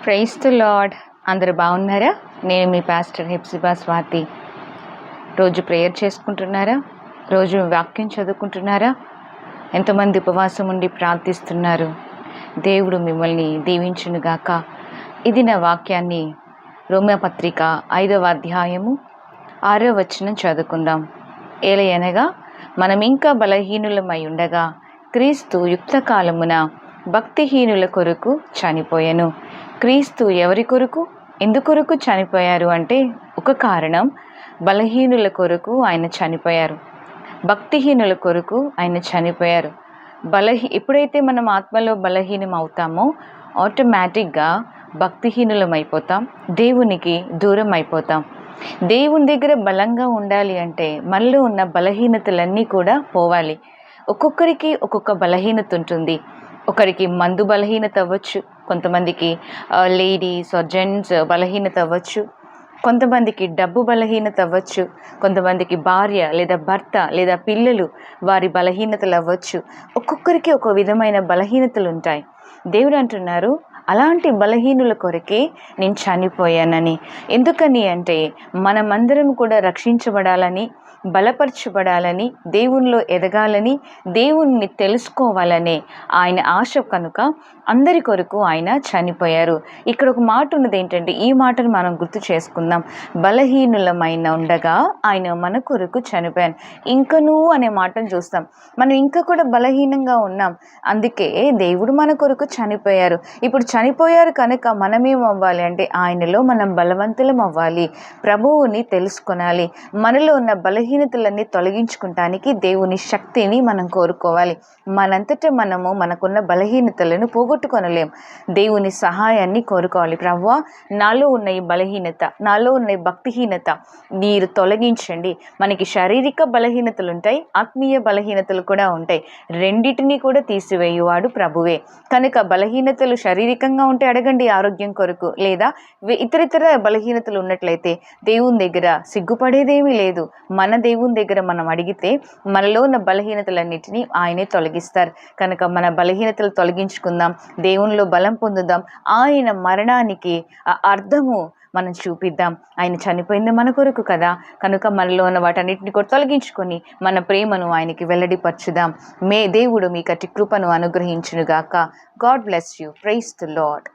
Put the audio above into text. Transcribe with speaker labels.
Speaker 1: Praise the lord. అందరూ బాగున్నారా? నేను మీ పాస్టర్ హెప్సిబా స్వాతి. రోజు ప్రేయర్ చేసుకుంటున్నారా? రోజు వాక్యం చదువుకుంటున్నారా? ఎంతమంది ఉపవాసం ఉండి ప్రార్థిస్తున్నారు? దేవుడు మిమ్మల్ని దీవించునుగాక. ఇది నా వాక్యాన్ని రోమపత్రిక 5వ అధ్యాయము 6వ వచనం చదువుకుందాం. ఏలయనగా మనం ఇంకా బలహీనులమై ఉండగా క్రీస్తు యుక్త కాలమున భక్తిహీనుల కొరకు చనిపోయెను. క్రీస్తు ఎవరి కొరకు, ఎందుకొరకు చనిపోయారు అంటే ఒక కారణం, బలహీనుల కొరకు ఆయన చనిపోయారు, భక్తిహీనుల కొరకు ఆయన చనిపోయారు. ఎప్పుడైతే మనం ఆత్మలో బలహీనం అవుతామో ఆటోమేటిక్గా భక్తిహీనులం అయిపోతాం, దేవునికి దూరం అయిపోతాం. దేవుని దగ్గర బలంగా ఉండాలి అంటే మనలో ఉన్న బలహీనతలన్నీ కూడా పోవాలి. ఒక్కొక్కరికి ఒక్కొక్క బలహీనత ఉంటుంది. ఒకరికి మందు బలహీనత అవ్వచ్చు, కొంతమందికి లేడీస్ జెంట్స్ బలహీనత అవ్వచ్చు, కొంతమందికి డబ్బు బలహీనత అవ్వచ్చు, కొంతమందికి భార్య లేదా భర్త లేదా పిల్లలు వారి బలహీనతలు అవ్వచ్చు. ఒక్కొక్కరికి ఒక విధమైన బలహీనతలు ఉంటాయి. దేవుడు అంటున్నారు, అలాంటి బలహీనుల కొరకే నేను చనిపోయానని. ఎందుకని అంటే మనమందరం కూడా రక్షించబడాలని, బలపరచబడాలని, దేవునిలో ఎదగాలని, దేవుణ్ణి తెలుసుకోవాలనే ఆయన ఆశ కనుక అందరి కొరకు ఆయన చనిపోయారు. ఇక్కడ ఒక మాట ఉన్నది ఏంటంటే, ఈ మాటను మనం గుర్తు చేసుకుందాం. బలహీనులమైన ఉండగా ఆయన మన కొరకు చనిపోయాను. ఇంకనూ అనే మాటను చూస్తాం. మనం ఇంకా కూడా బలహీనంగా ఉన్నాం, అందుకే దేవుడు మన కొరకు చనిపోయారు. ఇప్పుడు చనిపోయారు కనుక మనమేం అవ్వాలి అంటే ఆయనలో మనం బలవంతులం అవ్వాలి, ప్రభువుని తెలుసుకొనాలి. మనలో ఉన్న బలహీనతలన్నీ తొలగించుకుంటానికి దేవుని శక్తిని మనం కోరుకోవాలి. మనంతటా మనము మనకున్న బలహీనతలను పోగొట్టుకొనలేం. దేవుని సహాయాన్ని కోరుకోవాలి. ప్రభువా, నాలో ఉన్న ఈ బలహీనత, నాలో ఉన్న ఈ భక్తిహీనత మీరు తొలగించండి. మనకి శారీరక బలహీనతలు ఉంటాయి, ఆత్మీయ బలహీనతలు కూడా ఉంటాయి. రెండిటిని కూడా తీసివేయువాడు ప్రభువే. కనుక బలహీనతలు శారీరకంగా ఉంటే అడగండి ఆరోగ్యం కొరకు, లేదా ఇతరితర బలహీనతలు ఉన్నట్లయితే దేవుని దగ్గర సిగ్గుపడేదేమీ లేదు. మన దేవుని దగ్గర మనం అడిగితే మనలో ఉన్న బలహీనతలన్నిటినీ ఆయనే తొలగిస్తారు. కనుక మన బలహీనతలు తొలగించుకుందాం, దేవునిలో బలం పొందుదాం, ఆయన మరణానికి అర్థము మనం చూపిద్దాం. ఆయన చనిపోయింది మన కొరకు కదా, కనుక మనలో ఉన్న వాటన్నిటిని కూడా తొలగించుకొని మన ప్రేమను ఆయనకి వెల్లడిపరచుదాం. దేవుడు మీ కటి కృపను అనుగ్రహించునుగాక. God bless you. Praise the lord.